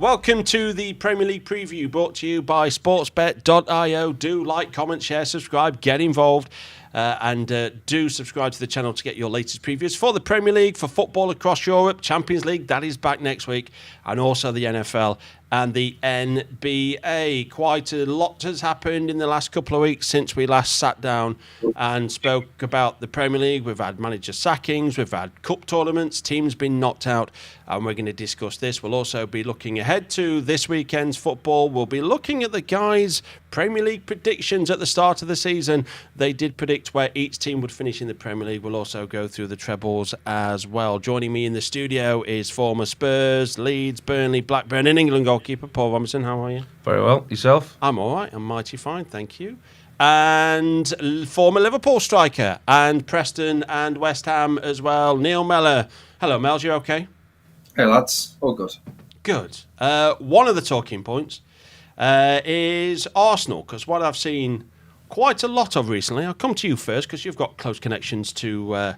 Welcome to the Premier League preview brought to you by sportsbet.io. Do like, comment, share, subscribe, get involved. And do subscribe to the channel to get your latest previews for the Premier League, for football across Europe, Champions League, that is back next week, and also the NFL and the NBA. Quite a lot has happened in the last couple of weeks since we last sat down and spoke about the Premier League. We've had manager sackings, we've had cup tournaments, teams been knocked out, and we're going to discuss this. We'll also be looking ahead to this weekend's football. We'll be looking at the guys' Premier League predictions at the start of the season. They did predict where each team would finish in the Premier League. We'll also go through the trebles as well. Joining me in the studio is former Spurs, Leeds, Burnley, Blackburn and England goalkeeper Paul Robinson. How are you? Very well. Yourself? I'm all right. I'm mighty fine, thank you. And former Liverpool striker and Preston and West Ham as well, Neil Mellor. Hello, Mel. You okay? Hey, lads. All good. Good. One of the talking points is Arsenal, because what I've seen quite a lot of recently, I'll come to you first because you've got close connections to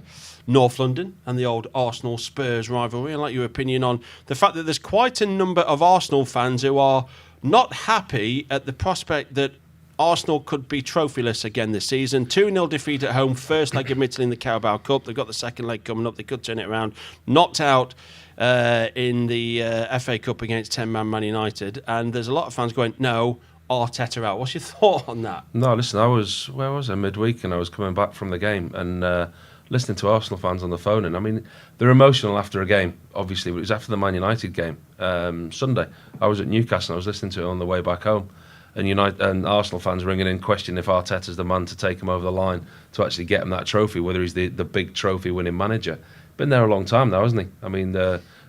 North London and the old Arsenal-Spurs rivalry. I'd like your opinion on the fact that there's quite a number of Arsenal fans who are not happy at the prospect that Arsenal could be trophyless again this season. 2-0 defeat at home, first leg admittedly in the Carabao Cup. They've got the second leg coming up. They could turn it around. Knocked out in the FA Cup against 10-man Man United. And there's a lot of fans going, no, Arteta out. What's your thought on that? No, listen, where was I? Midweek, and I was coming back from the game and listening to Arsenal fans on the phone. And I mean, they're emotional after a game, obviously. But it was after the Man United game, Sunday. I was at Newcastle and I was listening to it on the way back home. And Arsenal fans ringing in, questioning if Arteta's the man to take him over the line to actually get him that trophy, whether he's the big trophy-winning manager. Been there a long time now, hasn't he? I mean,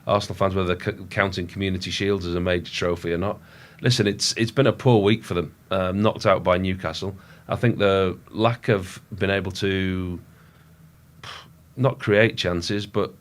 Arsenal fans, whether they're counting Community Shields as a major trophy or not. Listen, it's been a poor week for them, knocked out by Newcastle. I think the lack of being able to not create chances, but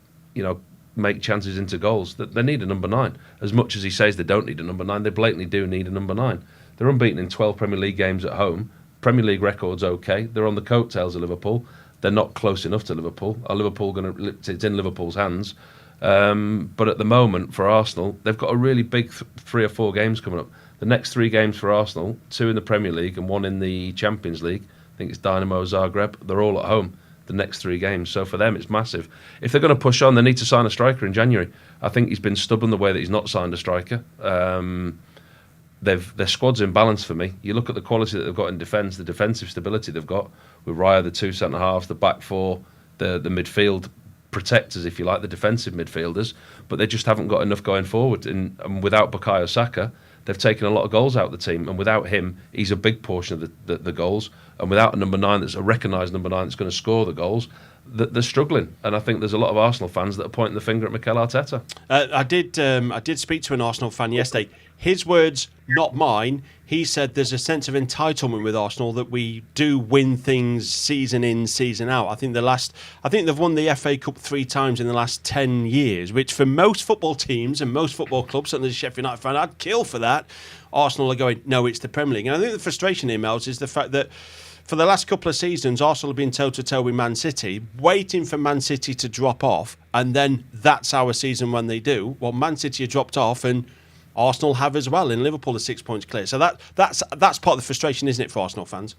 make chances into goals. They need a number 9. As much as he says they don't need a number 9, they blatantly do need a number 9. They're unbeaten in 12 Premier League games at home. Premier League record's okay. They're on the coattails of Liverpool. They're not close enough to Liverpool. Are Liverpool it's in Liverpool's hands. But at the moment, for Arsenal, they've got a really big 3 or 4 games coming up. The next 3 games for Arsenal, 2 in the Premier League and 1 in the Champions League. I think it's Dynamo Zagreb. They're all at home, the next 3 games. So for them, it's massive. If they're going to push on, they need to sign a striker in January. I think he's been stubborn the way that he's not signed a striker. Their squad's in balance for me. You look at the quality that they've got in defence, the defensive stability they've got with Raya, the 2 centre-halves, the back 4, the midfield protectors, if you like, the defensive midfielders, but they just haven't got enough going forward. And without Bukayo Saka, they've taken a lot of goals out of the team. And without him, he's a big portion of the goals. And without a number 9 that's a recognised number 9 that's going to score the goals, they're struggling. And I think there's a lot of Arsenal fans that are pointing the finger at Mikel Arteta. I did speak to an Arsenal fan yesterday. His words, not mine. He said there's a sense of entitlement with Arsenal that we do win things season in, season out. I think they've won the FA Cup 3 times in the last 10 years, which for most football teams and most football clubs, certainly the Sheffield United fan, I'd kill for that. Arsenal are going, no, it's the Premier League. And I think the frustration here, Mels, is the fact that for the last couple of seasons, Arsenal have been toe-to-toe with Man City, waiting for Man City to drop off, and then that's our season when they do. Well, Man City have dropped off, and Arsenal have as well, and Liverpool are 6 points clear. So that's part of the frustration, isn't it, for Arsenal fans?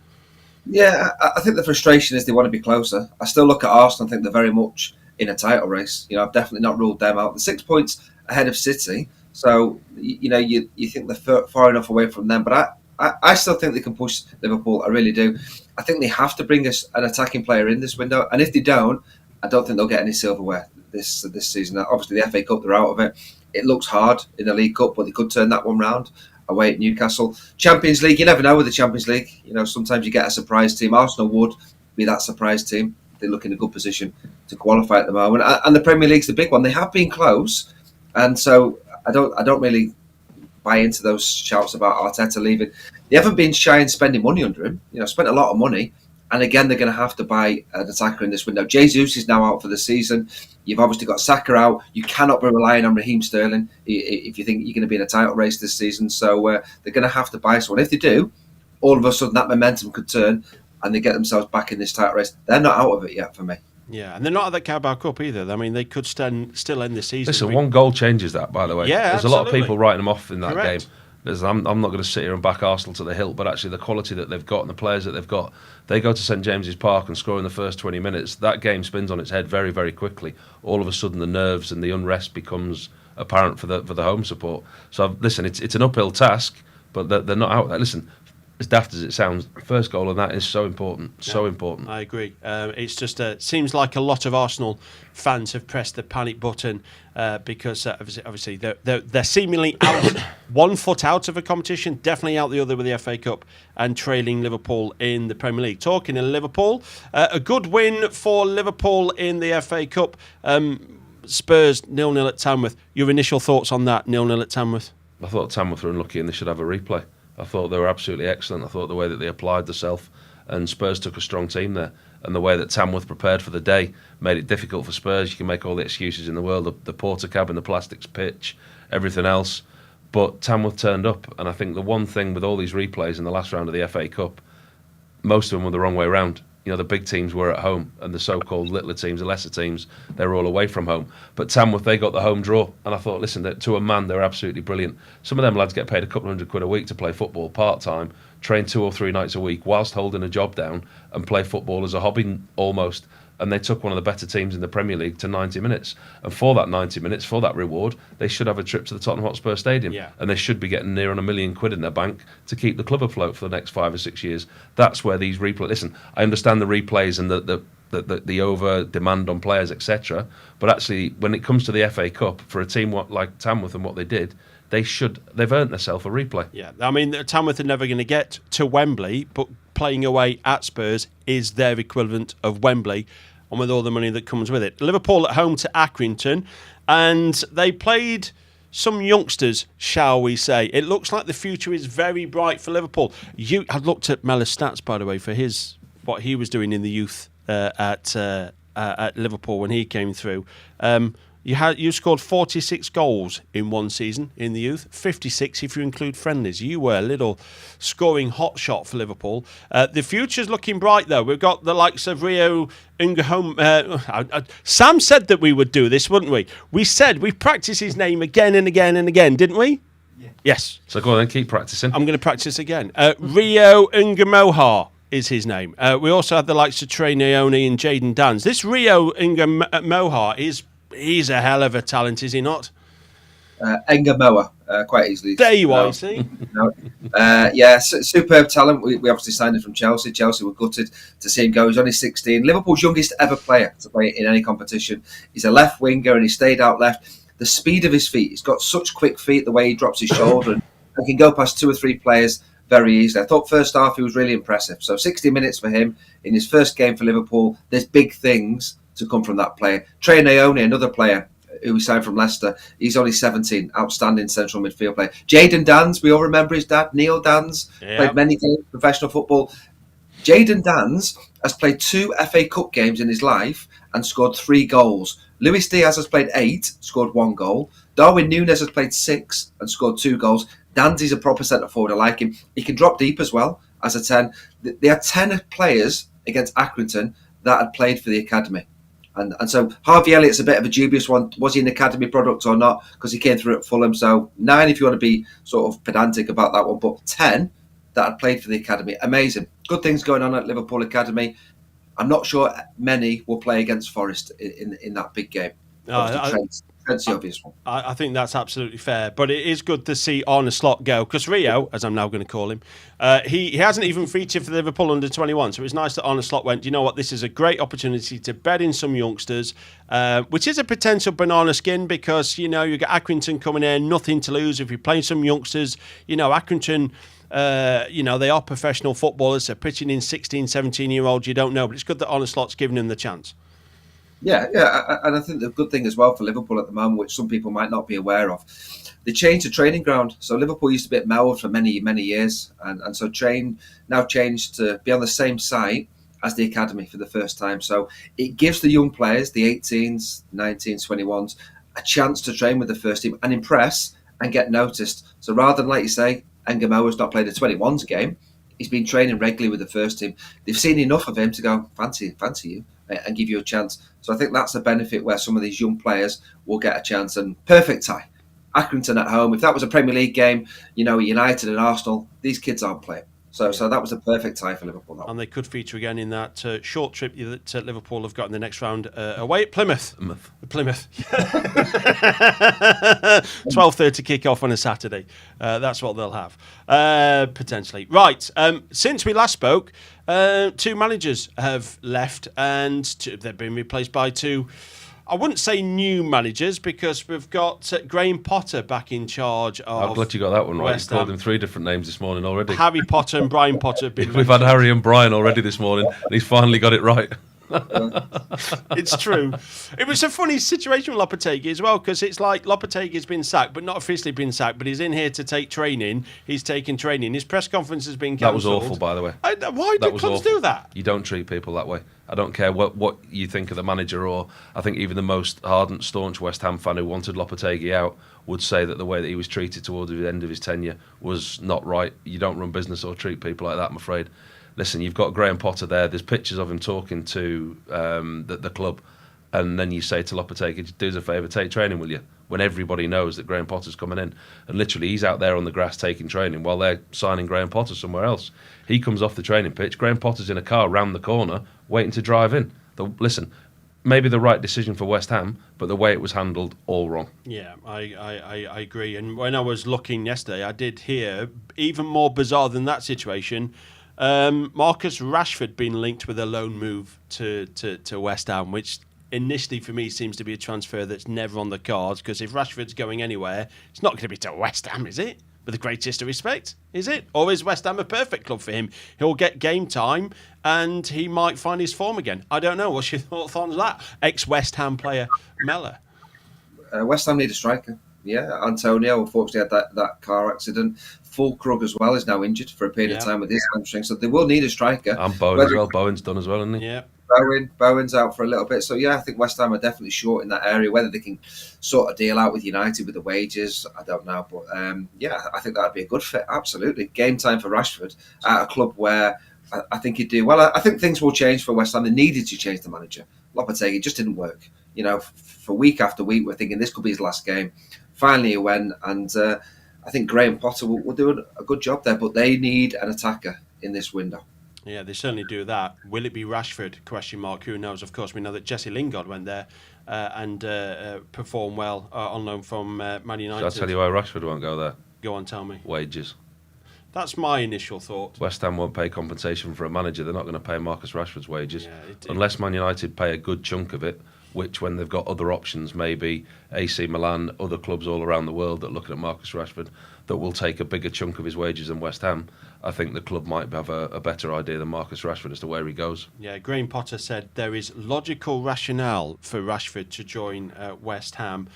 Yeah, I think the frustration is they want to be closer. I still look at Arsenal and think they're very much in a title race. I've definitely not ruled them out. They're 6 points ahead of City, so you think they're far enough away from them. But I still think they can push Liverpool. I really do. I think they have to bring us an attacking player in this window, and if they don't, I don't think they'll get any silverware this season. Obviously, the FA Cup, they're out of it. It looks hard in the League Cup, but they could turn that one round away at Newcastle. Champions League, you never know with the Champions League. Sometimes you get a surprise team. Arsenal would be that surprise team. They look in a good position to qualify at the moment. And the Premier League's the big one. They have been close, and so I don't really buy into those shouts about Arteta leaving. They haven't been shy in spending money under him. Spent a lot of money. And again, they're going to have to buy an attacker in this window. Jesus is now out for the season. You've obviously got Saka out. You cannot be relying on Raheem Sterling if you think you're going to be in a title race this season. So they're going to have to buy someone. If they do, all of a sudden that momentum could turn and they get themselves back in this title race. They're not out of it yet for me. Yeah, and they're not at the Carabao Cup either. I mean, they could still end the season. Listen, one goal changes that, by the way. Yeah, There's absolutely. a lot of people writing them off in that Correct. game. I'm not going to sit here and back Arsenal to the hilt, but actually the quality that they've got and the players that they've got, they go to St James's Park and score in the first 20 minutes. That game spins on its head very, very quickly. All of a sudden, the nerves and the unrest becomes apparent for the home support. So listen, it's an uphill task, but they're not out there. Listen, as daft as it sounds, first goal and that is so important, so important. I agree. It's just seems like a lot of Arsenal fans have pressed the panic button because obviously they're seemingly out 1 foot out of a competition, definitely out the other with the FA Cup, and trailing Liverpool in the Premier League. Talking of Liverpool, a good win for Liverpool in the FA Cup. Spurs 0-0 at Tamworth. Your initial thoughts on that 0-0 at Tamworth? I thought Tamworth were unlucky and they should have a replay. I thought they were absolutely excellent. I thought the way that they applied themselves, and Spurs took a strong team there, and the way that Tamworth prepared for the day made it difficult for Spurs. You can make all the excuses in the world, the porter cabin, the plastics pitch, everything else, but Tamworth turned up. And I think the one thing with all these replays in the last round of the FA Cup, most of them were the wrong way round. You know, the big teams were at home, and the so-called littler teams, the lesser teams, they were all away from home. But Tamworth, they got the home draw, and I thought, listen, to a man, they're absolutely brilliant. Some of them lads get paid a couple £100 a week to play football part-time, train 2 or 3 nights a week whilst holding a job down, and play football as a hobby almost. And they took one of the better teams in the Premier League to 90 minutes. And for that 90 minutes, for that reward, they should have a trip to the Tottenham Hotspur Stadium. Yeah. And they should be getting near on £1 million in their bank to keep the club afloat for the next 5 or 6 years. That's where these replays... Listen, I understand the replays and the over demand on players, etc. But actually, when it comes to the FA Cup, for a team like Tamworth and what they did, they've earned themselves a replay. Yeah, I mean, Tamworth are never going to get to Wembley, but playing away at Spurs is their equivalent of Wembley, and with all the money that comes with it. Liverpool at home to Accrington, and they played some youngsters, shall we say. It looks like the future is very bright for Liverpool. I looked at Mellor's stats, by the way, for what he was doing in the youth at Liverpool when he came through. You scored 46 goals in one season in the youth, 56 if you include friendlies. You were a little scoring hotshot for Liverpool. The future's looking bright, though. We've got the likes of Rio Ngahom. Sam said that we would do this, wouldn't we? We practiced his name again and again and again, didn't we? Yeah. Yes. So go on then, keep practicing. I'm going to practice again. Rio Ngamoha is his name. We also had the likes of Trey Naoni and Jaden Dans. This Rio Ngamoha he's a hell of a talent, is he not? Engamoa, quite easily. There you are, see? Superb talent. We obviously signed him from Chelsea. Chelsea were gutted to see him go. He's only 16. Liverpool's youngest ever player to play in any competition. He's a left winger and he stayed out left. The speed of his feet, he's got such quick feet, the way he drops his shoulder and can go past 2 or 3 players very easily. I thought first half he was really impressive. So 60 minutes for him in his first game for Liverpool. There's big things to come from that player. Trey Naoni, another player who we signed from Leicester, he's only 17, outstanding central midfield player. Jaden Dans, we all remember his dad, Neil Dans, played many games of professional football. Jaden Dans has played 2 FA Cup games in his life and scored 3 goals. Luis Diaz has played 8, scored 1 goal. Darwin Núñez has played 6 and scored 2 goals. Dans is a proper centre forward, I like him. He can drop deep as well as a 10. They had 10 players against Accrington that had played for the academy. And so Harvey Elliott's a bit of a dubious one. Was he an academy product or not? Because he came through at Fulham. So 9 if you want to be sort of pedantic about that one. But 10 that had played for the academy. Amazing. Good things going on at Liverpool Academy. I'm not sure many will play against Forest in that big game. Trent's the obvious one. I think that's absolutely fair. But it is good to see Arne Slot go, because Rio, as I'm now going to call him, he hasn't even featured for the Liverpool under-21. So it's nice that Arne Slot went, you know what, this is a great opportunity to bed in some youngsters, which is a potential banana skin because, you know, you got Accrington coming in, nothing to lose. If you play some youngsters, you know, Accrington... they are professional footballers. They're pitching in 16, 17-year-olds. You don't know, but it's good that Arne Slot's giving them the chance. Yeah, and I think the good thing as well for Liverpool at the moment, which some people might not be aware of, they changed the training ground. So Liverpool used to be at Mellor for many, many years, and so now changed to be on the same site as the academy for the first time. So it gives the young players, the 18s, 19s, 21s, a chance to train with the first team and impress and get noticed. So rather than, like you say, Ngamoa's not played a 21s game, he's been training regularly with the first team. They've seen enough of him to go, fancy you. and give you a chance. So I think that's a benefit where some of these young players will get a chance. And perfect tie. Accrington at home. If that was a Premier League game, United and Arsenal, these kids aren't playing. So that was a perfect tie for Liverpool. And they could feature again in that short trip that Liverpool have got in the next round away at Plymouth. Plymouth. 12:30 kick-off on a Saturday. That's what they'll have, potentially. Right, since we last spoke, 2 managers have left and they've been replaced by 2... I wouldn't say new managers because we've got Graham Potter back in charge of... I'm glad you got that one right. You called him 3 different names this morning already. Harry Potter and Brian Potter have been... We've had Harry and Brian already this morning, and he's finally got it right. It's true. It was a funny situation with Lopetegui as well, because it's like Lopetegui's been sacked, but not officially been sacked, but he's in here to take training. He's taking training. His press conference has been cancelled. That was awful, by the way. Why do clubs do that? You don't treat people that way. I don't care what you think of the manager, or I think even the most ardent, staunch West Ham fan who wanted Lopetegui out would say that the way that he was treated towards the end of his tenure was not right. You don't run business or treat people like that, I'm afraid. Listen, you've got Graham Potter there. There's pictures of him talking to the club, and then you say to Lopetegui, do us a favour, take training, will you? When everybody knows that Graham Potter's coming in. And literally, he's out there on the grass taking training while they're signing Graham Potter somewhere else. He comes off the training pitch. Graham Potter's in a car round the corner waiting to drive in. Listen, maybe the right decision for West Ham, but the way it was handled, all wrong. Yeah, I agree. And when I was looking yesterday, I did hear, even more bizarre than that situation, Marcus Rashford being linked with a loan move to West Ham, which initially for me seems to be a transfer that's never on the cards, because if Rashford's going anywhere, it's not going to be to West Ham, is it? With the greatest of respect, is it? Or is West Ham a perfect club for him? He'll get game time and he might find his form again. I don't know. What's your thoughts on that? Ex-West Ham player, Mellor. West Ham need a striker. Yeah, Antonio unfortunately had that car accident. Fulkrug as well is now injured for a period of time with his hamstring, so they will need a striker. And Bowen as well. Bowen's done as well, isn't he? Yeah. Bowen's out for a little bit. So, yeah, I think West Ham are definitely short in that area. Whether they can sort a deal out with United with the wages, I don't know. But, yeah, I think that would be a good fit. Absolutely. Game time for Rashford at a club where I think he'd do well. I think things will change for West Ham. They needed to change the manager. Lopetegui just didn't work. For week after week, we're thinking this could be his last game. Finally, he went, and I think Graham Potter will do a good job there. But they need an attacker in this window. Yeah, they certainly do that. Will it be Rashford? Question mark. Who knows? Of course, we know that Jesse Lingard went there and performed well on loan from Man United. Shall I tell you why Rashford won't go there? Go on, tell me. Wages. That's my initial thought. West Ham won't pay compensation for a manager. They're not going to pay Marcus Rashford's wages. Yeah, unless Man United pay a good chunk of it, which when they've got other options, maybe AC Milan, other clubs all around the world that are looking at Marcus Rashford, that will take a bigger chunk of his wages than West Ham, I think the club might have a better idea than Marcus Rashford as to where he goes. Yeah, Graham Potter said there is logical rationale for Rashford to join West Ham.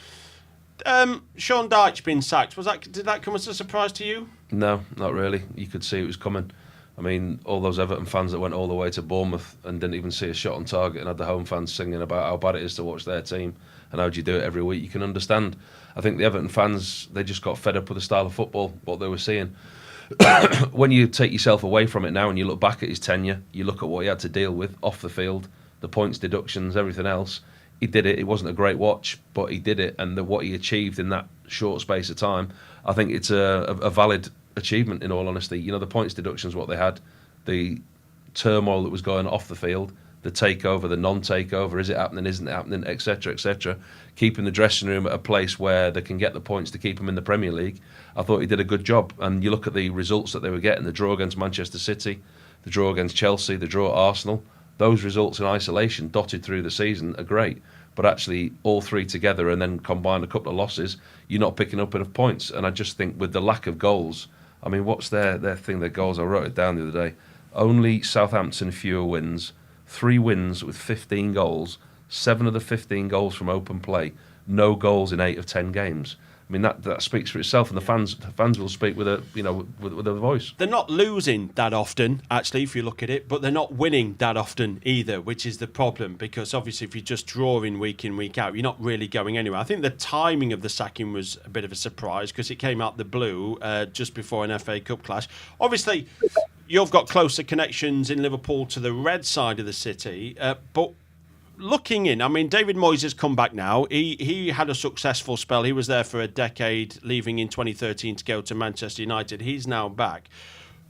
Sean Dyche being sacked, did that come as a surprise to you? No, not really. You could see it was coming. I mean, all those Everton fans that went all the way to Bournemouth and didn't even see a shot on target and had the home fans singing about how bad it is to watch their team and how do you do it every week, you can understand. I think the Everton fans, they just got fed up with the style of football, what they were seeing. When you take yourself away from it now and you look back at his tenure, you look at what he had to deal with off the field, the points deductions, everything else, he did it. It wasn't a great watch, but he did it, and what he achieved in that short space of time, I think it's a valid achievement, in all honesty. The points deductions, what they had, the turmoil that was going off the field, the takeover, the non-takeover, is it happening, isn't it happening, etc., etc. Keeping the dressing room at a place where they can get the points to keep them in the Premier League. I thought he did a good job. And you look at the results that they were getting, the draw against Manchester City, the draw against Chelsea, the draw at Arsenal, those results in isolation, dotted through the season, are great. But actually, all three together and then combine a couple of losses, you're not picking up enough points. And I just think with the lack of goals, I mean, what's their thing, their goals? I wrote it down the other day. Only Southampton fewer wins, 3 wins with 15 goals, 7 of the 15 goals from open play, no goals in 8 of 10 games. I mean, that speaks for itself, and the fans will speak with a voice. They're not losing that often, actually, if you look at it, but they're not winning that often either, which is the problem, because obviously if you're just drawing week in, week out, you're not really going anywhere. I think the timing of the sacking was a bit of a surprise, because it came out the blue just before an FA Cup clash. Obviously, you've got closer connections in Liverpool to the red side of the city, but looking in, I mean, David Moyes has come back now. He had a successful spell. He was there for a decade, leaving in 2013 to go to Manchester United. He's now back.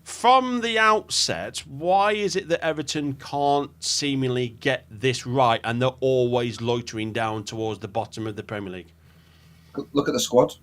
From the outset, why is it that Everton can't seemingly get this right and they're always loitering down towards the bottom of the Premier League? Look at the squad.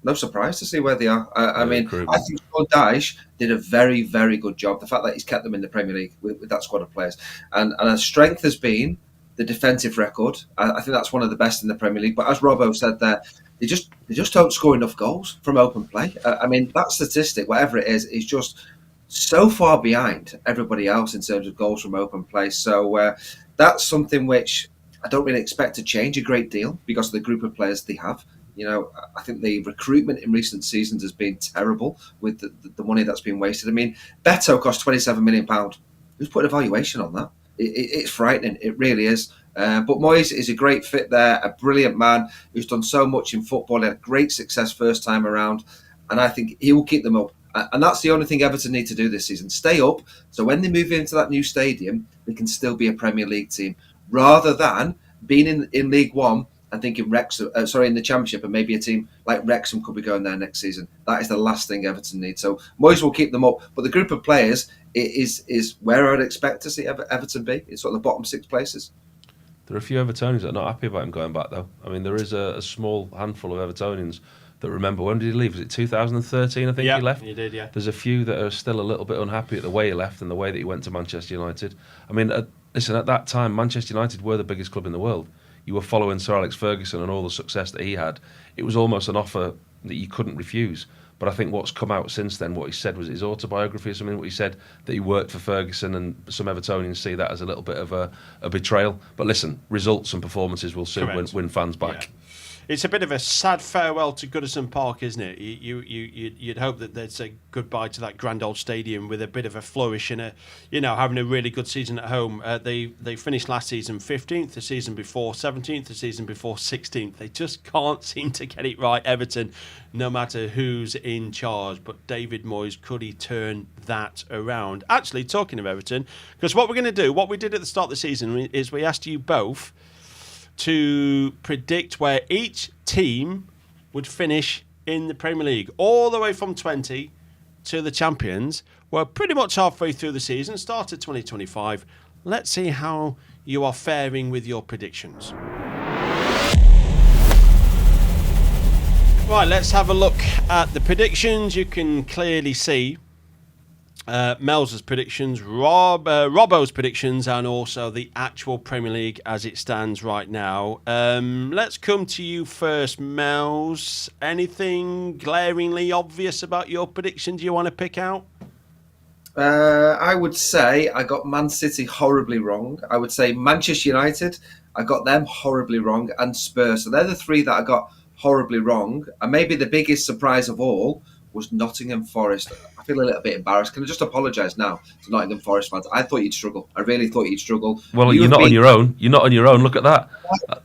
No surprise to see where they are. I mean, I think Daesh did a very, very good job. The fact that he's kept them in the Premier League with that squad of players. And a strength has been the defensive record. I think that's one of the best in the Premier League. But as Robbo said there, they just don't score enough goals from open play. I mean, that statistic, whatever it is just so far behind everybody else in terms of goals from open play. So that's something which I don't really expect to change a great deal because of the group of players they have. You know, I think the recruitment in recent seasons has been terrible with the money that's been wasted. I mean, Beto cost £27 million. Who's put a valuation on that? It's frightening. It really is. But Moyes is a great fit there, a brilliant man who's done so much in football, had great success first time around, and I think he will keep them up. And that's the only thing Everton need to do this season. Stay up, so when they move into that new stadium, they can still be a Premier League team, rather than being in League One and thinking in the Championship, and maybe a team like Wrexham could be going there next season. That is the last thing Everton needs. So Moyes will keep them up, but the group of players is where I'd expect to see Everton be. It's sort of the bottom 6 places. There are a few Evertonians that are not happy about him going back, though. I mean, there is a small handful of Evertonians that remember, when did he leave? Was it 2013, I think he left? He did, yeah. There's a few that are still a little bit unhappy at the way he left and the way that he went to Manchester United. I mean, listen, at that time, Manchester United were the biggest club in the world. You were following Sir Alex Ferguson and all the success that he had. It was almost an offer that you couldn't refuse. But I think what's come out since then, what he said was his autobiography or something, what he said that he worked for Ferguson, and some Evertonians see that as a little bit of a betrayal. But listen, results and performances will soon win fans back. Yeah. It's a bit of a sad farewell to Goodison Park, isn't it? You'd hope that they'd say goodbye to that grand old stadium with a bit of a flourish and having a really good season at home. They finished last season 15th, the season before 17th, the season before 16th. They just can't seem to get it right, Everton, no matter who's in charge. But David Moyes, could he turn that around? Actually, talking of Everton, because what we're going to do, what we did at the start of the season, is we asked you both to predict where each team would finish in the Premier League, all the way from 20 to the champions. We're pretty much halfway through the season, started 2025. Let's see how you are faring with your predictions. Right, let's have a look at the predictions. You can clearly see Mel's predictions, Robbo's predictions, and also the actual Premier League as it stands right now. Let's come to you first, Mel's. Anything glaringly obvious about your predictions you want to pick out? I would say I got Man City horribly wrong. I would say Manchester United, I got them horribly wrong, and Spurs. So they're the 3 that I got horribly wrong. And maybe the biggest surprise of all was Nottingham Forest. I feel a little bit embarrassed. Can I just apologise now to Nottingham Forest fans? I thought you'd struggle. I really thought you'd struggle. Well, you're not on your own. You're not on your own. Look at that.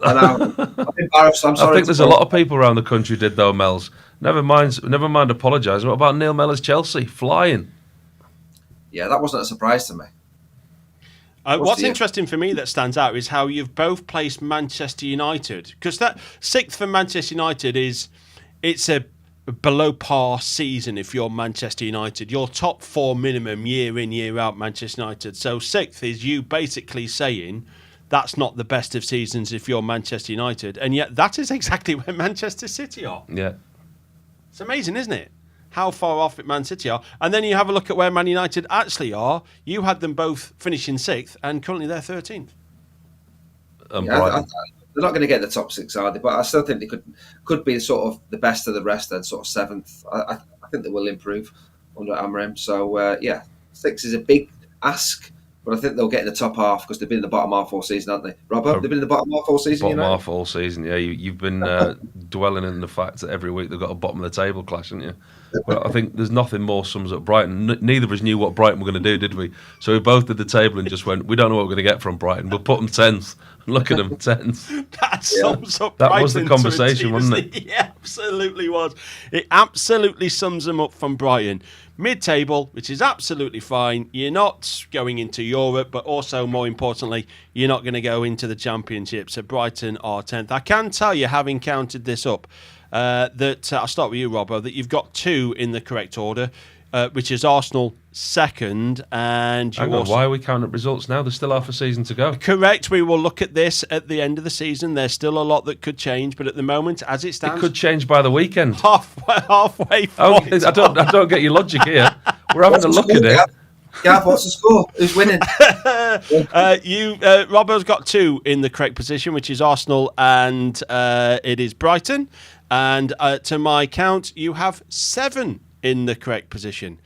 I know. I'm embarrassed. I'm sorry. I think there's a lot of people around the country did, though, Mels. Never mind apologising. What about Neil Mellor's Chelsea? Flying. Yeah, that wasn't a surprise to me. What's interesting for me that stands out is how you've both placed Manchester United. Because that 6th for Manchester United it's a below par season if you're Manchester United. Your top 4 minimum year in, year out, Manchester United. So 6th is you basically saying that's not the best of seasons if you're Manchester United. And yet that is exactly where Manchester City are. Yeah. It's amazing, isn't it? How far off Man City are. And then you have a look at where Man United actually are. You had them both finishing 6th and currently they're 13th. They're not going to get the top 6, are they? But I still think they could be sort of the best of the rest and sort of 7th. I think they will improve under Amorim. So, 6 is a big ask, but I think they'll get in the top half because they've been in the bottom half all season, haven't they? Robert, they've been in the bottom half all season, Bottom half all season, yeah. You've been dwelling in the fact that every week they've got a bottom of the table clash, haven't you? Well, I think there's nothing more sums up Brighton. Neither of us knew what Brighton were going to do, did we? So we both did the table and just went, we don't know what we're going to get from Brighton. We'll put them 10th. Look at them, 10th. That sums up That Brighton was the conversation, wasn't it? Yeah, absolutely was. It absolutely sums them up from Brighton. Mid-table, which is absolutely fine. You're not going into Europe, but also, more importantly, you're not going to go into the Championship. So Brighton are 10th. I can tell you, having counted this up, that I'll start with you, Robbo, that you've got 2 in the correct order, which is Arsenal second, and you also... Why are we counting up results now? There's still half a season to go. Correct. We will look at this at the end of the season. There's still a lot that could change, but at the moment, as it stands, it could change by the weekend. Halfway. I don't get your logic here. We're having a look at it. Gav, what's the score? Who's winning? Robbo's got 2 in the correct position, which is Arsenal, and it is Brighton. And to my count, you have 7 in the correct position,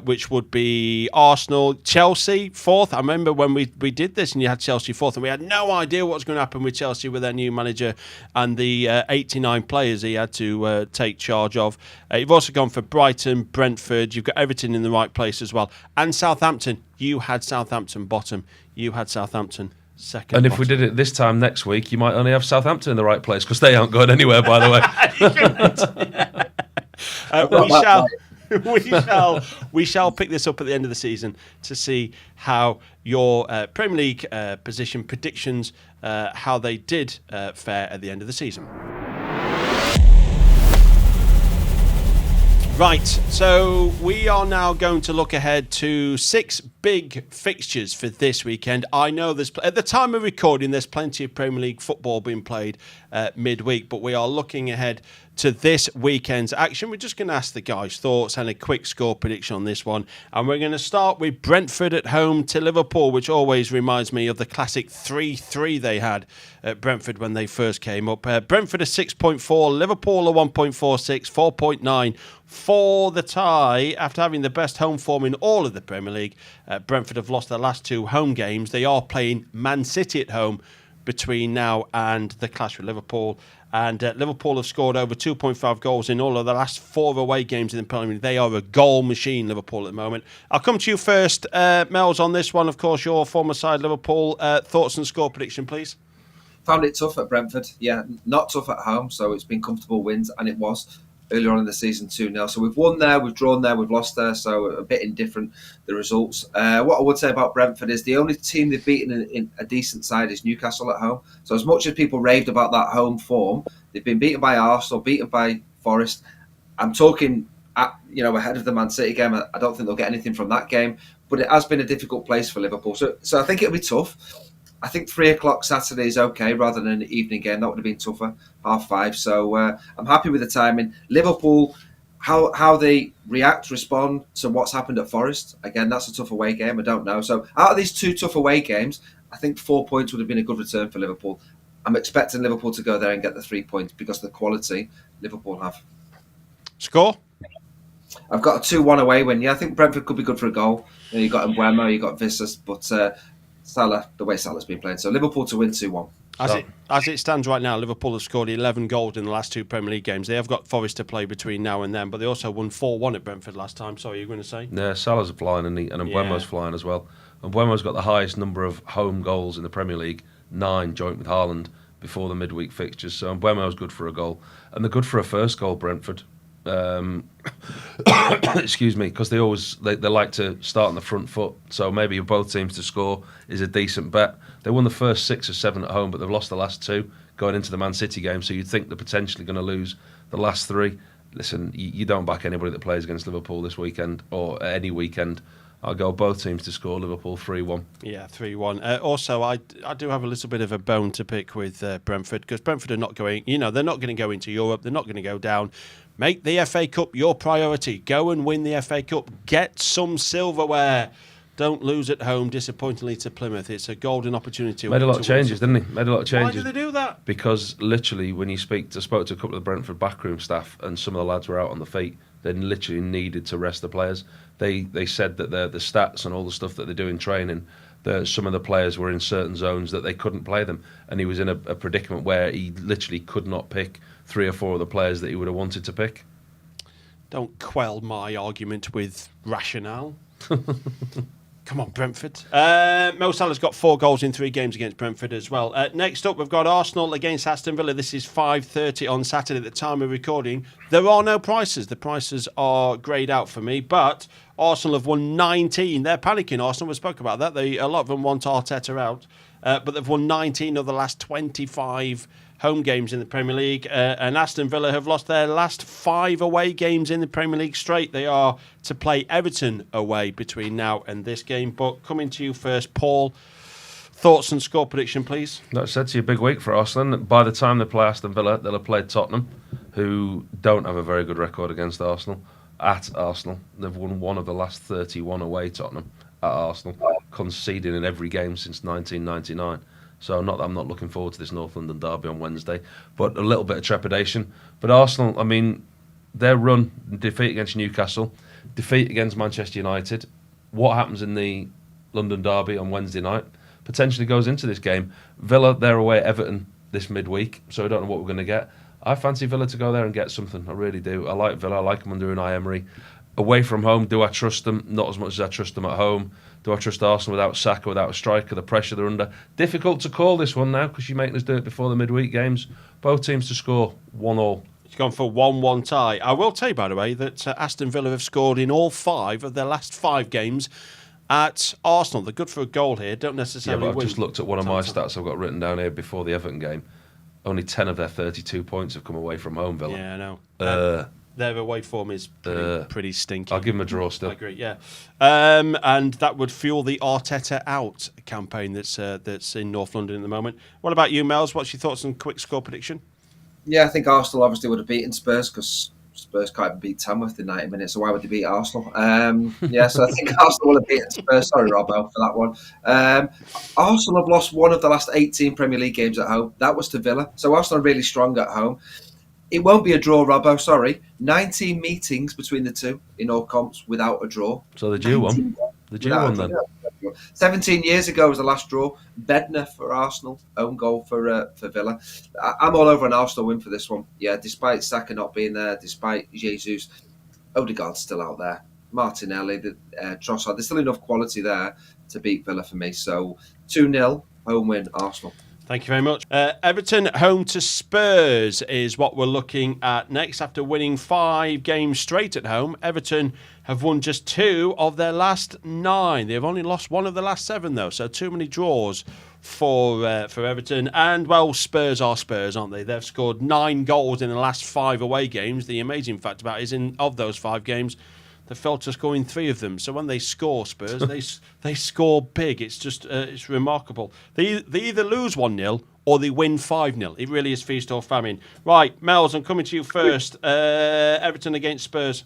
which would be Arsenal, Chelsea 4th. I remember when we did this and you had Chelsea 4th, and we had no idea what was going to happen with Chelsea with their new manager and the 89 players he had to take charge of. You've also gone for Brighton, Brentford. You've got Everton in the right place as well. And Southampton. You had Southampton bottom. You had Southampton second. And if we did it this time next week, you might only have Southampton in the right place because they aren't going anywhere, by the way. We shall pick this up at the end of the season to see how your Premier League position predictions, how they did fare at the end of the season. Right, so we are now going to look ahead to 6 big fixtures for this weekend. I know at the time of recording, there's plenty of Premier League football being played midweek, but we are looking ahead to this weekend's action. We're just going to ask the guys' thoughts and a quick score prediction on this one. And we're going to start with Brentford at home to Liverpool, which always reminds me of the classic 3-3 they had at Brentford when they first came up. Brentford are 6.4, Liverpool are 1.46, 4.9 for the tie. After having the best home form in all of the Premier League, Brentford have lost their last 2 home games. They are playing Man City at home between now and the clash with Liverpool. And Liverpool have scored over 2.5 goals in all of the last 4 away games in the Premier League. They are a goal machine, Liverpool, at the moment. I'll come to you first, Mel's, on this one. Of course, your former side, Liverpool. Thoughts and score prediction, please? Found it tough at Brentford. Yeah, not tough at home, so it's been comfortable wins, and it was earlier on in the season 2-0. So we've won there, we've drawn there, we've lost there, so a bit indifferent, the results. What I would say about Brentford is the only team they've beaten in a decent side is Newcastle at home. So as much as people raved about that home form, they've been beaten by Arsenal, beaten by Forest. I'm talking ahead of the Man City game. I don't think they'll get anything from that game, but it has been a difficult place for Liverpool. So I think it'll be tough. I think 3 o'clock Saturday is okay rather than an evening game. That would have been tougher, 5:30. So I'm happy with the timing. Liverpool, how they respond to what's happened at Forest. Again, that's a tough away game. I don't know. So out of these 2 tough away games, I think 4 points would have been a good return for Liverpool. I'm expecting Liverpool to go there and get the 3 points because of the quality Liverpool have. Score? I've got a 2-1 away win. Yeah, I think Brentford could be good for a goal. You've got Mbeumo, you've got Visas, but Salah, the way Salah's been playing. So Liverpool to win 2-1. As it stands right now, Liverpool have scored 11 goals in the last 2 Premier League games. They have got Forest to play between now and then, but they also won 4-1 at Brentford last time. Sorry, you were going to say? Yeah, Salah's flying and Mbeumo's flying as well. And Mbeumo's got the highest number of home goals in the Premier League, 9, joint with Haaland, before the midweek fixtures. So Mbeumo's good for a goal. And they're good for a first goal, Brentford. Excuse me, because they like to start on the front foot. So maybe both teams to score is a decent bet. They won the first 6 or 7 at home, but they've lost the last 2 going into the Man City game. So you'd think they're potentially going to lose the last 3. Listen, you don't back anybody that plays against Liverpool this weekend or any weekend. I'll go both teams to score. Liverpool 3-1. Yeah, 3-1. Also, I do have a little bit of a bone to pick with Brentford because Brentford are not going. They're not going to go into Europe. They're not going to go down. Make the FA Cup your priority. Go and win the FA Cup. Get some silverware. Don't lose at home, disappointingly, to Plymouth. It's a golden opportunity. Made a lot of changes, didn't he? Made a lot of changes. Why did they do that? Because literally, when you spoke to a couple of the Brentford backroom staff, and some of the lads were out on the feet, they literally needed to rest the players. They said that the stats and all the stuff that they do in training, that some of the players were in certain zones that they couldn't play them, and he was in a predicament where he literally could not pick 3 or 4 of the players that he would have wanted to pick. Don't quell my argument with rationale. Come on, Brentford. Mo Salah's got 4 goals in 3 games against Brentford as well. Next up, we've got Arsenal against Aston Villa. This is 5:30 on Saturday at the time of recording. There are no prices. The prices are greyed out for me, but Arsenal have won 19. They're panicking, Arsenal. We spoke about that. A lot of them want Arteta out, but they've won 19 of the last 25 home games in the Premier League, and Aston Villa have lost their last 5 away games in the Premier League straight. They are to play Everton away between now and this game. But coming to you first, Paul, thoughts and score prediction, please. That sets you a big week for Arsenal. By the time they play Aston Villa, they'll have played Tottenham, who don't have a very good record against Arsenal. At Arsenal, they've won 1 of the last 31 away, Tottenham, at Arsenal, conceding in every game since 1999. So I'm not looking forward to this North London derby on Wednesday, but a little bit of trepidation. But Arsenal, I mean, their run, defeat against Newcastle, defeat against Manchester United, what happens in the London derby on Wednesday night potentially goes into this game. Villa, they're away at Everton this midweek, so I don't know what we're going to get. I fancy Villa to go there and get something. I really do. I like Villa. I like them under Unai Emery. Away from home, do I trust them? Not as much as I trust them at home. Do I trust Arsenal without Saka, without a striker, the pressure they're under? Difficult to call this one now because you're making us do it before the midweek games. Both teams to score 1-1. It's gone for 1-1 tie. I will tell you, by the way, that Aston Villa have scored in all 5 of their last 5 games at Arsenal. They're good for a goal here. Don't necessarily I've win. just looked at one of my stats I've got written down here before the Everton game. Only 10 of their 32 points have come away from home, Villa. Yeah, I know. Their away form is pretty stinky. I'll give them a draw still. I agree, yeah. And that would fuel the Arteta Out campaign that's in North London at the moment. What about you, Mels? What's your thoughts on quick score prediction? Yeah, I think Arsenal obviously would have beaten Spurs because Spurs can't even beat Tamworth in 90 minutes, so why would they beat Arsenal? So I think Arsenal will have beaten Spurs. Sorry, Robbo, for that one. Arsenal have lost 1 of the last 18 Premier League games at home. That was to Villa. So Arsenal are really strong at home. It won't be a draw, Robbo, sorry. 19 meetings between the two in all comps without a draw. So the due one. The due one then. 17 years ago was the last draw. Bednar for Arsenal, own goal for Villa. I'm all over an Arsenal win for this one. Yeah, despite Saka not being there, despite Jesus, Odegaard's still out there. Martinelli, Trossard, there's still enough quality there to beat Villa for me. So 2-0, home win, Arsenal. Thank you very much. Everton home to Spurs is what we're looking at next. After winning 5 games straight at home, Everton have won just 2 of their last 9. They've only lost 1 of the last 7, though, so too many draws for Everton. And, well, Spurs are Spurs, aren't they? They've scored 9 goals in the last 5 away games. The amazing fact about it is, of those 5 games, they failed to score in 3 of them. So when they score, Spurs, they score big. It's just it's remarkable. They either lose 1-0 or they win 5-0. It really is feast or famine. Right, Mels, I'm coming to you first. Everton against Spurs.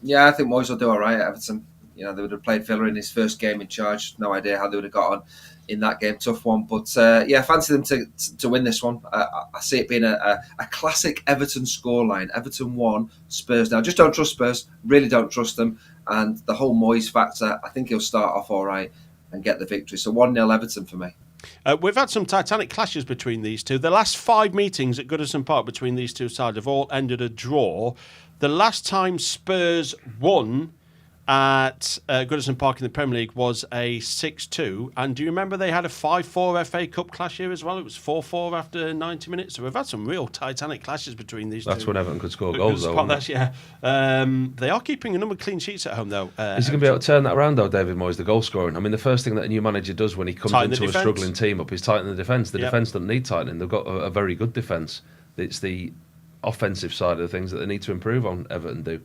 Yeah, I think Moyes will do all right at Everton. You know, they would have played Villa in his first game in charge. No idea how they would have got on in that game. Tough one. But, yeah, fancy them to win this one. I see it being a classic Everton scoreline. Everton 1, Spurs now. Just don't trust Spurs. Really don't trust them. And the whole Moyes factor, I think he'll start off all right and get the victory. So 1-0 Everton for me. We've had some titanic clashes between these two. The last 5 meetings at Goodison Park between these two sides have all ended a draw. The last time Spurs won at Goodison Park in the Premier League was a 6-2. And do you remember they had a 5-4 FA Cup clash here as well? It was 4-4 after 90 minutes. So we've had some real titanic clashes between these two. That's when Everton could score goals, though. Yeah. They are keeping a number of clean sheets at home, though. Is he going to be able to turn that around, though, David Moyes, the goal scoring? I mean, the first thing that a new manager does when he comes into a struggling team up is tighten the defence. The defence doesn't need tightening. They've got a very good defence. It's the offensive side of the things that they need to improve on, Everton do.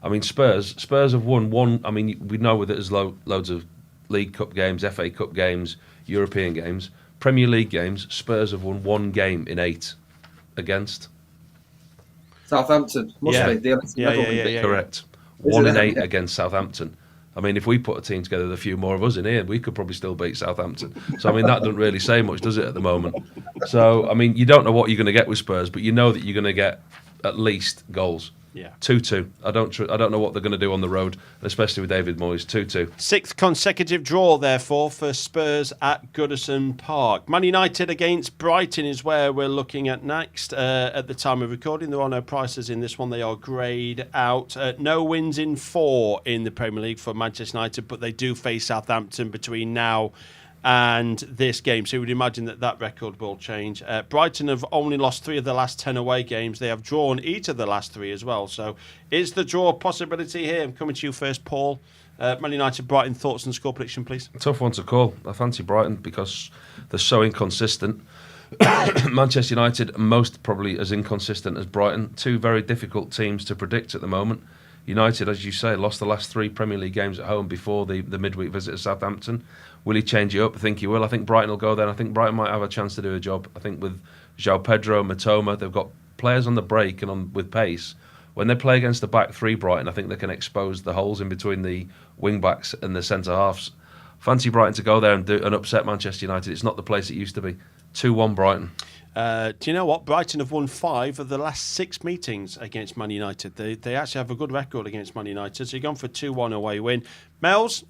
I mean, Spurs have won 1. I mean, we know that there's loads of League Cup games, FA Cup games, European games, Premier League games. Spurs have won 1 game in 8 against Southampton. Must be. Yeah. Correct. 1 in 8 against Southampton. I mean, if we put a team together with a few more of us in here, we could probably still beat Southampton. So, I mean, that doesn't really say much, does it, at the moment? So, I mean, you don't know what you're going to get with Spurs, but you know that you're going to get at least goals. Yeah. 2-2. I don't know what they're going to do on the road, especially with David Moyes. 2-2. Sixth consecutive draw, therefore, for Spurs at Goodison Park. Man United against Brighton is where we're looking at next. At the time of recording, there are no prices in this one. They are greyed out. No wins in 4 in the Premier League for Manchester United, but they do face Southampton between now and this game. So you would imagine that record will change. Brighton have only lost 3 of the last 10 away games. They have drawn each of the last 3 as well. So is the draw a possibility here? I'm coming to you first, Paul. Man United, Brighton, thoughts and score prediction, please? Tough one to call. I fancy Brighton because they're so inconsistent. Manchester United, most probably as inconsistent as Brighton. 2 very difficult teams to predict at the moment. United, as you say, lost the last 3 Premier League games at home before the midweek visit to Southampton. Will he change it up? I think he will. I think Brighton will go there. I think Brighton might have a chance to do a job. I think with João Pedro, Matoma, they've got players on the break and with pace. When they play against the back 3 Brighton, I think they can expose the holes in between the wing-backs and the centre-halves. Fancy Brighton to go there and upset Manchester United. It's not the place it used to be. 2-1 Brighton. Do you know what? Brighton have won 5 of the last 6 meetings against Man United. They actually have a good record against Man United. So you're going for 2-1 away win. Mel's?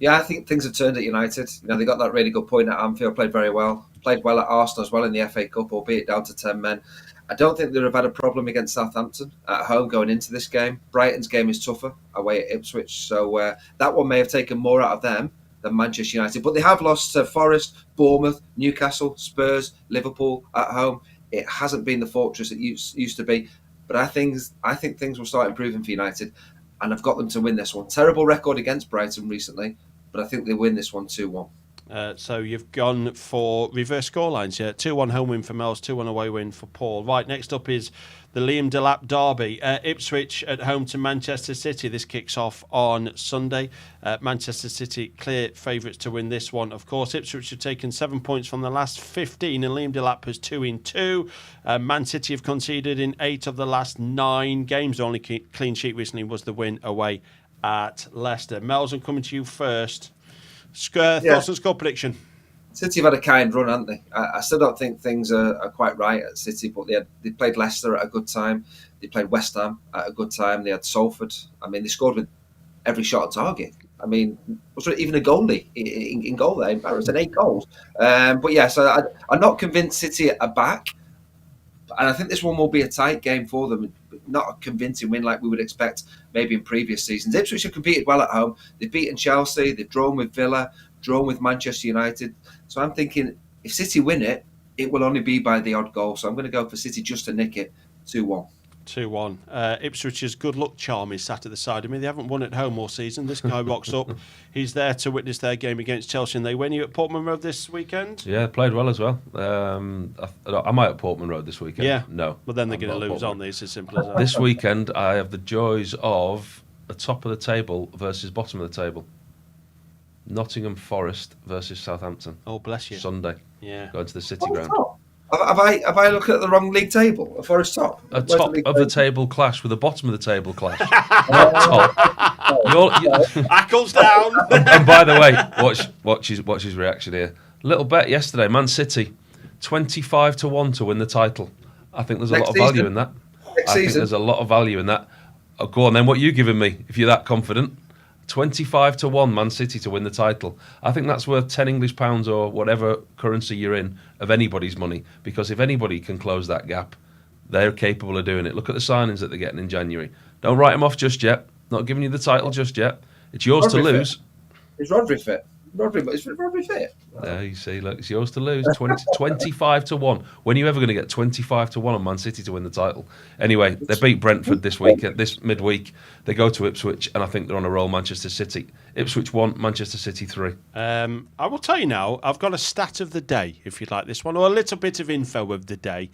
Yeah, I think things have turned at United. They got that really good point at Anfield, played very well. Played well at Arsenal as well in the FA Cup, albeit down to 10 men. I don't think they'd have had a problem against Southampton at home going into this game. Brighton's game is tougher away at Ipswich. So that one may have taken more out of them than Manchester United. But they have lost to Forest, Bournemouth, Newcastle, Spurs, Liverpool at home. It hasn't been the fortress it used to be. But I think things will start improving for United. And I've got them to win this one. Terrible record against Brighton recently, but I think they win this one 2-1. So you've gone for reverse scorelines, yeah? 2-1 home win for Mel's, 2-1 away win for Paul. Right, next up is the Liam Delap derby. Ipswich at home to Manchester City. This kicks off on Sunday. Manchester City clear favourites to win this one. Of course, Ipswich have taken 7 points from the last 15 and Liam Delap has 2 in 2. Man City have conceded in 8 of the last 9 games. The only clean sheet recently was the win away at Leicester. Mel's, I'm coming to you first. Thoughts and score prediction? City have had a kind run, haven't they? I still don't think things are quite right at City, but they played Leicester at a good time. They played West Ham at a good time. They had Salford. I mean, they scored with every shot on target. I mean, was there even a goalie in goal there? Embarrassing, 8 goals. But yeah, so I'm not convinced City are back. And I think this one will be a tight game for them. Not a convincing win like we would expect maybe in previous seasons. Ipswich have competed well at home. They've beaten Chelsea. They've drawn with Villa, drawn with Manchester United. So I'm thinking if City win it, it will only be by the odd goal. So I'm going to go for City just to nick it, 2-1. 2-1. Ipswich's good luck charm is sat at the side of me. They haven't won at home all season. This guy rocks up. He's there to witness their game against Chelsea, and they win. You at Portman Road this weekend? Yeah, played well as well. Am I at Portman Road this weekend? Yeah. No. But then they're going to lose, aren't they? It's as simple as that. This weekend, I have the joys of the top of the table versus bottom of the table. Nottingham Forest versus Southampton. Oh, bless you. Sunday. Yeah. Going to the City ground. Have I looked at the wrong league table? A Forest top? A top of the table clash with a bottom of the table clash. Top. Ackles down. And by the way, watch his reaction here. Little bet yesterday, Man City, 25-1 to win the title. I think there's a lot of value in that. I think there's a lot of value in that. Oh, go on then, what are you giving me if you're that confident? 25-1 Man City to win the title. I think that's worth 10 English pounds or whatever currency you're in of anybody's money, because if anybody can close that gap, they're capable of doing it. Look at the signings that they're getting in January. Don't write them off just yet. Not giving you the title just yet. It's yours to lose. Is Rodri fit? Is Rodri fit? There you see, look, it's yours to lose. 25-1. When are you ever going to get 25-1 on Man City to win the title? Anyway, they beat Brentford this midweek. They go to Ipswich, and I think they're on a roll. Manchester City. Ipswich 1, Manchester City 3. I will tell you now, I've got a stat of the day, if you'd like this one, or a little bit of info of the day.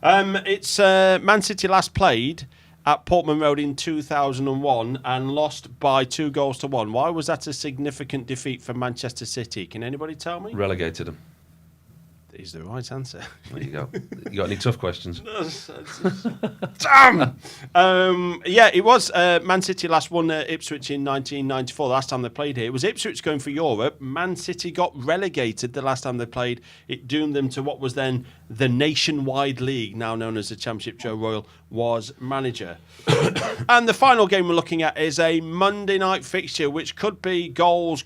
It's Man City last played at Portman Road in 2001 and lost by 2-1. Why was that a significant defeat for Manchester City? Can anybody tell me? Relegated them. is the right answer. There you go. You got any tough questions? Damn! It was Man City last won Ipswich in 1994, the last time they played here. It was Ipswich going for Europe. Man City got relegated the last time they played. It doomed them to what was then the Nationwide League, now known as the Championship. Joe Royle was manager. And the final game we're looking at is a Monday night fixture, which could be goals,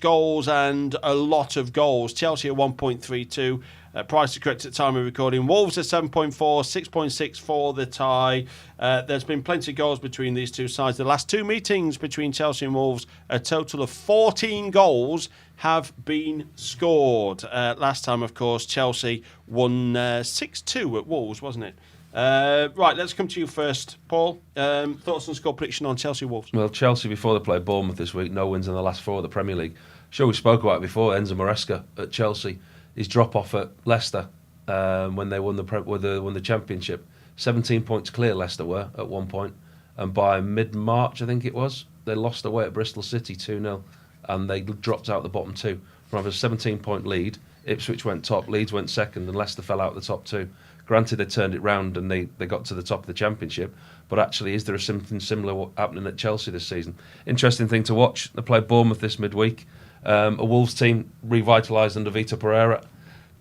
and a lot of goals. Chelsea at 1.32. Price is correct at the time of recording. Wolves at 7.4, 6.6 for the tie. There's been plenty of goals between these two sides. The last two meetings between Chelsea and Wolves, a total of 14 goals have been scored. Last time, of course, Chelsea won 6-2 at Wolves, wasn't it? Right, let's come to you first, Paul. Thoughts and score prediction on Chelsea Wolves? Well, Chelsea, before they play Bournemouth this week, no wins in the last 4 of the Premier League. Sure, we spoke about it before. Enzo Maresca at Chelsea. His drop off at Leicester when they won the Championship. 17 points clear Leicester were at one point, and by mid-March I think it was, they lost away at Bristol City 2-0, and they dropped out the bottom two. From a 17-point lead, Ipswich went top, Leeds went second, and Leicester fell out the top two. Granted, they turned it round and they got to the top of the Championship, but actually, is there something similar happening at Chelsea this season? Interesting thing to watch. They play Bournemouth this midweek. A Wolves team revitalised under Vitor Pereira.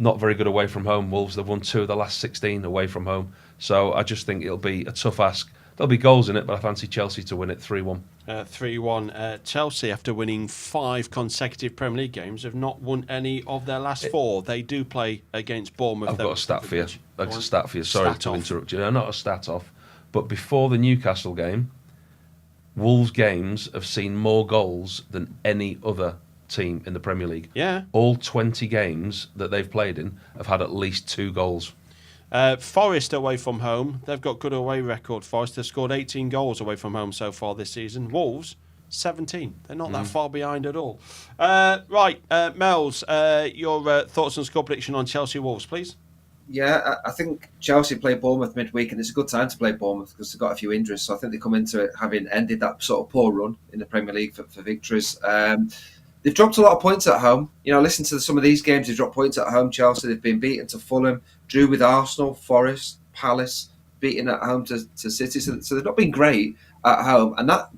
Not very good away from home, Wolves. They've won 2 of the last 16 away from home. So I just think it'll be a tough ask. There'll be goals in it, but I fancy Chelsea to win it 3-1. 3-1. Chelsea, after winning 5 consecutive Premier League games, have not won any of their last 4. They do play against Bournemouth. I've got a stat for you. Sorry to interrupt you. No, not a stat off. But before the Newcastle game, Wolves games have seen more goals than any other team in the Premier League. Yeah. All 20 games that they've played in have had at least 2 goals. Forest away from home. They've got good away record. Forest, they've scored 18 goals away from home so far this season. Wolves, 17. They're not that far behind at all. Right, Mel's, your thoughts and score prediction on Chelsea Wolves, please. Yeah, I think Chelsea play Bournemouth midweek, and it's a good time to play Bournemouth because they've got a few injuries. So I think they come into it having ended that sort of poor run in the Premier League for victories. They've dropped a lot of points at home. You know, listen to some of these games. They've dropped points at home. Chelsea, they've been beaten to Fulham, drew with Arsenal, Forest, Palace, beaten at home to City. So they've not been great at home. And that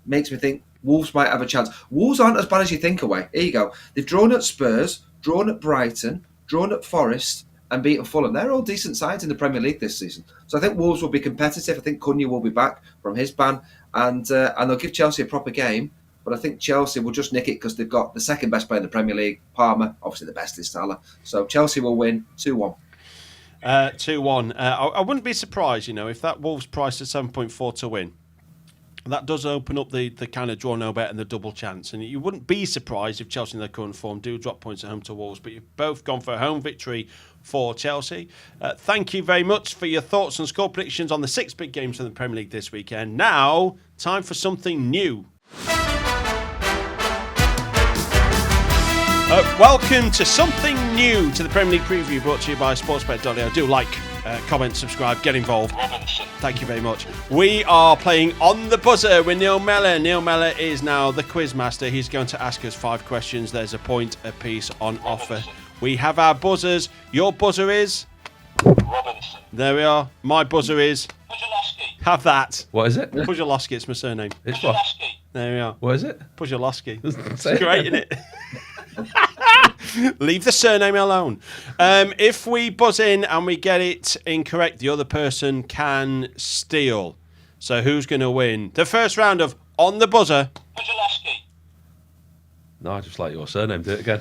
makes me think Wolves might have a chance. Wolves aren't as bad as you think away. Here you go. They've drawn at Spurs, drawn at Brighton, drawn at Forest, and beaten Fulham. They're all decent sides in the Premier League this season. So I think Wolves will be competitive. I think Cunha will be back from his ban. And they'll give Chelsea a proper game. But I think Chelsea will just nick it because they've got the second best player in the Premier League, Palmer. Obviously, the best is Salah. So Chelsea will win 2-1. 2-1. I wouldn't be surprised, if that Wolves price is 7.4 to win. That does open up the kind of draw no bet and the double chance. And you wouldn't be surprised if Chelsea in their current form do drop points at home to Wolves. But you've both gone for a home victory for Chelsea. Thank you very much for your thoughts and score predictions on the 6 big games from the Premier League this weekend. Now, time for something new. Welcome to something new to the Premier League preview, brought to you by sportsbet.io. Do like, comment, subscribe, get involved. Thank you very much. We are playing On the Buzzer with Neil Mellor. Neil Mellor is now the quiz master. He's going to ask us 5 questions. There's a point apiece on offer. We have our buzzers. Your buzzer is? Robinson. There we are. My buzzer is? Puszczalowskyi. Have that. What is it? Puszczalowskyi, it's my surname. It's what? Puszczalowskyi. There we are. What is it? Puszczalowskyi. Say It's great, isn't it? Leave the surname alone. If we buzz in and we get it incorrect, the other person can steal. So who's going to win the first round of On the Buzzer? Puszczalowskyi. No, I just like your surname. Do it again.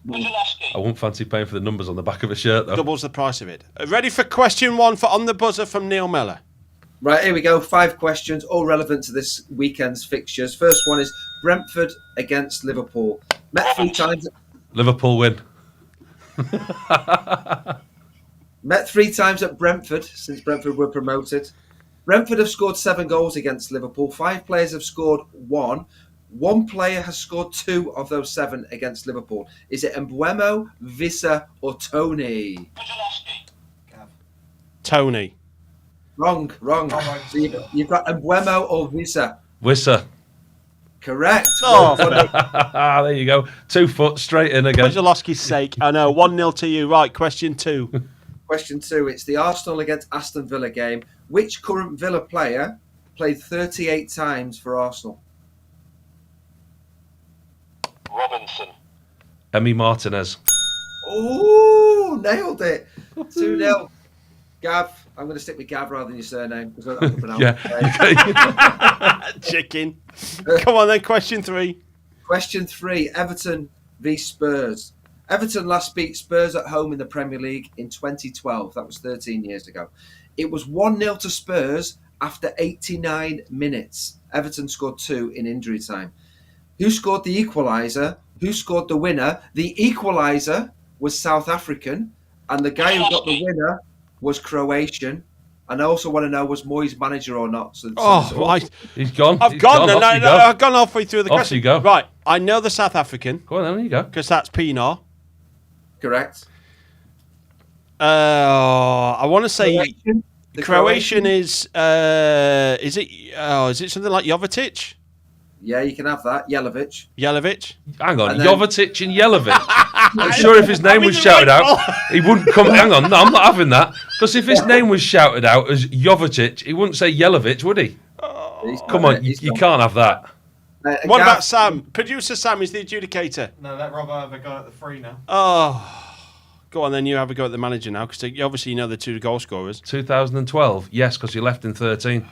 Puszczalowskyi. I won't fancy paying for the numbers on the back of a shirt, though. Doubles the price of it. Ready for question 1 for On the Buzzer from Neil Mellor? Right, here we go. 5 questions, all relevant to this weekend's fixtures. First one is Brentford against Liverpool. Met 3 times. Liverpool win. Met 3 times at Brentford since Brentford were promoted. Brentford have scored 7 goals against Liverpool. 5 players have scored 1. 1 player has scored 2 of those 7 against Liverpool. Is it Mbeumo, Vissa, or Tony? Puszczalowskyi. Tony. Wrong. So you've got Mbeumo or Vissa. Wissa. Correct. Oh, There you go. 2 foot straight in again. Puszczalowsky's sake. I know. 1-0 to you. Right, question 2. Question 2. It's the Arsenal against Aston Villa game. Which current Villa player played 38 times for Arsenal? Robinson. Emi Martinez. Oh, nailed it. 2-0. Gav. I'm going to stick with Gav rather than your surname because I can pronounce it. Chicken. Come on then, question 3. Question 3. Everton v Spurs. Everton last beat Spurs at home in the Premier League in 2012. That was 13 years ago. It was 1-0 to Spurs after 89 minutes. Everton scored 2 in injury time. Who scored the equaliser? Who scored the winner? The equaliser was South African, and the guy who got the winner was Croatian. And I also want to know, was Moyes manager or not? He's gone. I've gone. I've gone halfway through the Off question. you go. Right, I know the South African Go on, then, there you go. because that's Pienaar. Correct. I want to say Croatian? The Croatian is it something like Jovetic? Yeah, you can have that. Jelavic. Hang on, And then- Jovetic and Jelavic. I'm sure if his name was the shouted right out, he wouldn't come. Hang on, no, I'm not having that. Because if his name was shouted out as Jovetic, he wouldn't say Jelavic, would he? Come on, you can't have that. What about Sam? Producer Sam is the adjudicator. No, let Robbo have a go at the 3 now. Oh, go on then. You have a go at the manager now because obviously you know the 2 goal scorers. 2012, yes, because he left in 13.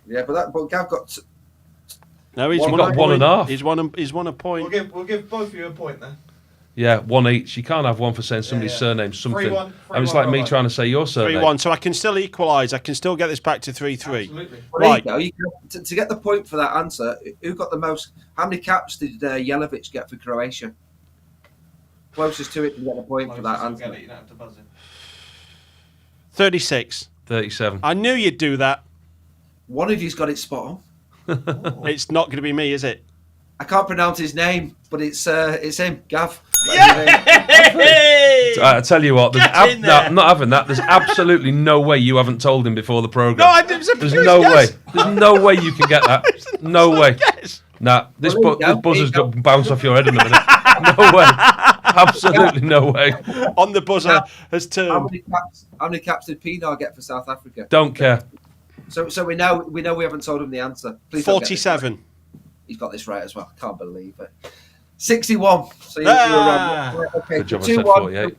Yeah, but Gav got... No, he's One won got a one point. and a half. He's won a point. We'll give both of you a point then. Yeah, 1 each. You can't have one for saying somebody's yeah. surname, something. 3-1, I mean, it's like me Robbo. trying to say your surname. 3-1. So I can still equalise. I can still get this back to 3-3. Absolutely. Well, Right. there you go. To get the point for that answer, who got the most? How many caps did Jelavic get for Croatia? Closest to it to get the point for that Closest, answer. you don't have to buzz in. 36. 37. I knew you'd do that. One of you's got it spot on. It's not going to be me, is it? I can't pronounce his name, but it's him, Gav. I tell you what, Get in there. I'm not having that. There's absolutely no way you haven't told him before the programme. No, I didn't. There's no way. There's no way you can get that. No way. Nah, this Well, there you go. buzzer's got to bounce off your head in a minute. No way. Absolutely no way. On the buzzer has How turned. many caps did Pienaar get for South Africa? Don't care. So we know we haven't told him the answer. Please don't get this right. 47. He's got this right as well. Can't believe it. 61. So you're Ah. wrong. Okay, Good job I said 2-1. 48.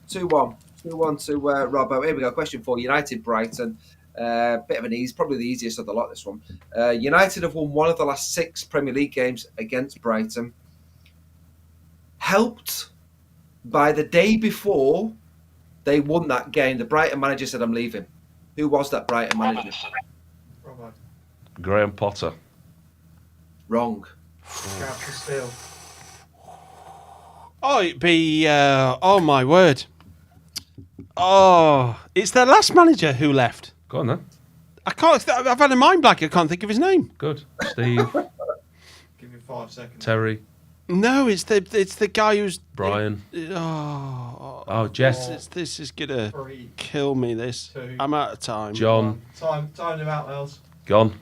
2-1. 2-1 to Robbo. Here we go. Question 4. United Brighton. Bit of an ease, probably the easiest of the lot, this one. United have won one of the last 6 Premier League games against Brighton. Helped by the day before they won that game, the Brighton manager said, I'm leaving. Who was that Brighton manager? Robinson. Robbo. Graham Potter. Wrong. Gav to steal. Oh, it'd be. Oh, my word. Oh, it's their last manager who left. Go on then. I can't. I've had a mind blank. I can't think of his name. Good. Steve, Give you 5 seconds. Terry, No, it's the guy who's. Brian. Oh, Jess. this is gonna 3, kill me. This. 2. I'm out of time. John. Time him out, Els. Gone.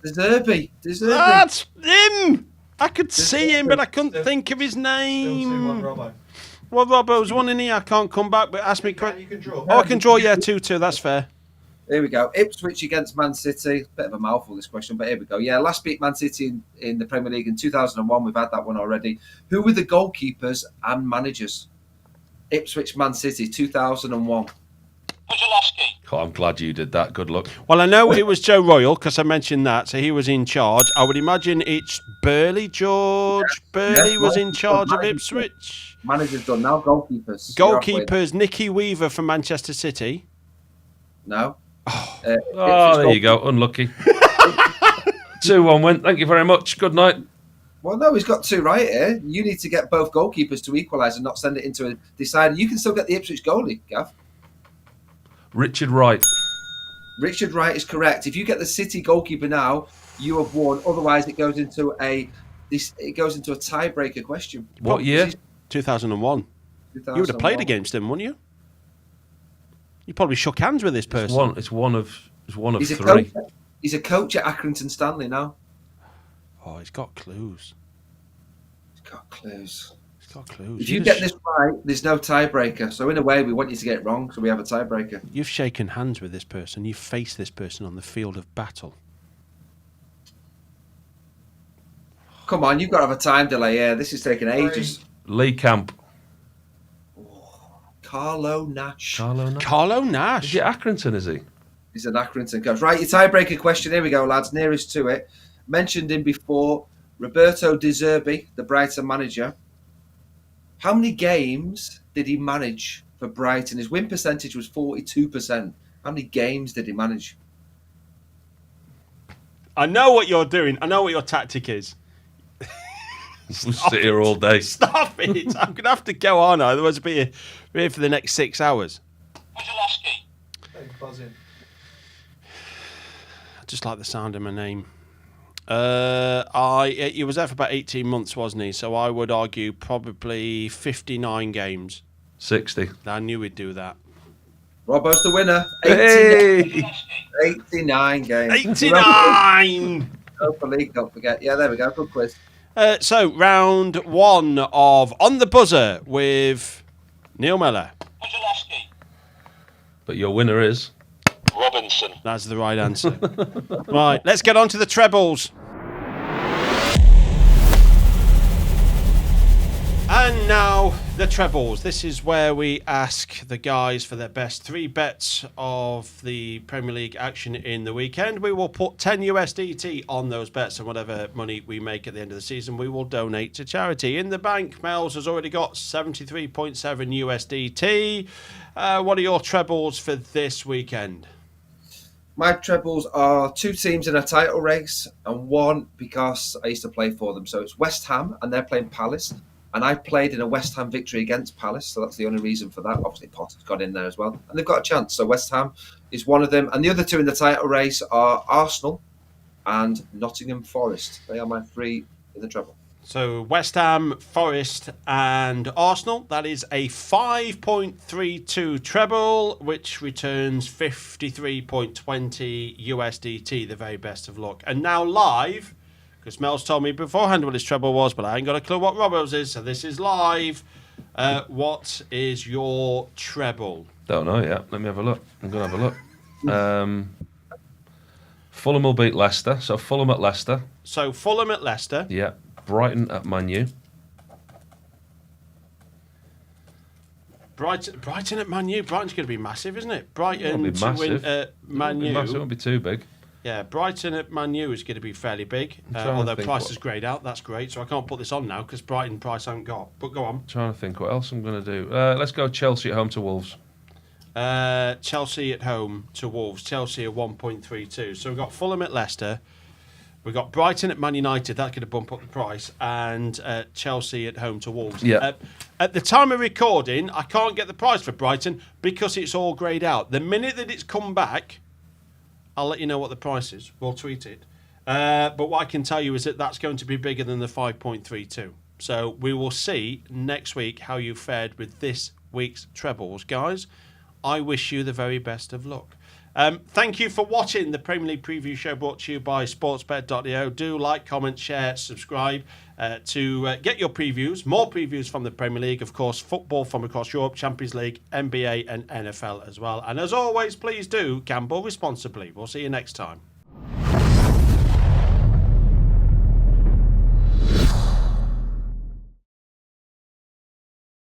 Deserby. That's him. I could see him, but I couldn't Still- think of his Still 2-1 name. Robbo. Well, Robbo's one in here. I can't come back, but ask me. You can draw. Oh, I can draw. Yeah, 2-2. That's fair. Here we go. Ipswich against Man City. Bit of a mouthful, this question, but here we go. Yeah, last beat Man City in the Premier League in 2001. We've had that one already. Who were the goalkeepers and managers? Ipswich, Man City, 2001. Puszczalowskyi. Oh, I'm glad you did that. Good luck. Well, I know it was Joe Royal because I mentioned that, so he was in charge. I would imagine it's Burley. George Burley Yes, was right. in charge of Right. Ipswich. Managers done now. Goalkeepers. You're halfway. Goalkeepers, Nicky Weaver from Manchester City. No. Oh, Ipswich there you go. Unlucky. 2-1 win. Thank you very much. Good night. Well, no, he's got 2 right here. You need to get both goalkeepers to equalise and not send it into a decider. You can still get the Ipswich goalie, Gav. Richard Wright. Richard Wright is correct. If you get the City goalkeeper now, you have won. Otherwise, it goes into a tiebreaker question. What year? 2001. You would have played against him, wouldn't you? You probably shook hands with this person. It's one of He's a 3. coach. He's a coach at Accrington Stanley now. Oh, he's got clues. He's got clues. He's got clues. If you get this right, there's no tiebreaker. So in a way, we want you to get it wrong, so we have a tiebreaker. You've shaken hands with this person. You've faced this person on the field of battle. Come on, you've got to have a time delay here. This is taking ages. Lee Camp. Carlo Nash. Carlo Nash. Is he Accrington, is he? He's an Accrington coach. Right, your tiebreaker question. Here we go, lads. Nearest to it. Mentioned him before. Roberto De Zerbi, the Brighton manager. How many games did he manage for Brighton? His win percentage was 42%. How many games did he manage? I know what you're doing. I know what your tactic is. We'll sit here all day. Stop it. I'm going to have to go on. Otherwise, I'll be here for the next 6 hours. Puszczalowskyi. Hey, buzzing. I just like the sound of my name. He was there for about 18 months, wasn't he? So I would argue probably 59 games. 60. I knew he'd do that. Robbo's the winner. Hey! 89 games. 89! Europa League, don't forget. Yeah, there we go. Good quiz. So, round one of On the Buzzer with Neil Mellor. Puszczalowskyi. But your winner is... Robinson. That's the right answer. Right, let's get on to the trebles. And now, the trebles. This is where we ask the guys for their best 3 bets of the Premier League action in the weekend. We will put 10 USDT on those bets, and whatever money we make at the end of the season, we will donate to charity. In the bank, Mel's has already got 73.7 USDT. What are your trebles for this weekend? My trebles are 2 teams in a title race and 1 because I used to play for them. So it's West Ham and they're playing Palace. And I played in a West Ham victory against Palace, so that's the only reason for that. Obviously, Potter's got in there as well. And they've got a chance. So West Ham is one of them. And the other 2 in the title race are Arsenal and Nottingham Forest. They are my 3 in the treble. So West Ham, Forest and Arsenal. That is a 5.32 treble, which returns 53.20 USDT, the very best of luck. And now live... because Mel's told me beforehand what his treble was, but I ain't got a clue what Robbo's is, so this is live. What is your treble? Don't know yet. Let me have a look. I'm going to have a look. Fulham will beat Leicester. So Fulham at Leicester. So Fulham at Leicester. Yeah. Brighton at Man U. Brighton at Man U. Brighton's going to be massive, isn't it? Brighton It'll be to win massive. at Man U. It won't be too big. Yeah, Brighton at Man U is going to be fairly big. trying to Although think price what- is greyed out, that's great. So I can't put this on now because Brighton price I haven't got. But go on. Trying to think what else I'm going to do. Let's go Chelsea at home to Wolves. Chelsea at home to Wolves. Chelsea at 1.32. So we've got Fulham at Leicester. We've got Brighton at Man United. That's going to bump up the price. And Chelsea at home to Wolves. Yeah. At the time of recording, I can't get the price for Brighton because it's all greyed out. The minute that it's come back, I'll let you know what the price is. We'll tweet it. But what I can tell you is that that's going to be bigger than the 5.32. So we will see next week how you fared with this week's trebles, guys. I wish you the very best of luck. Thank you for watching the Premier League preview show brought to you by sportsbet.io. Do like, comment, share, subscribe to get your previews, more previews from the Premier League, of course, football from across Europe, Champions League, NBA and NFL as well. And as always, please do gamble responsibly. We'll see you next time.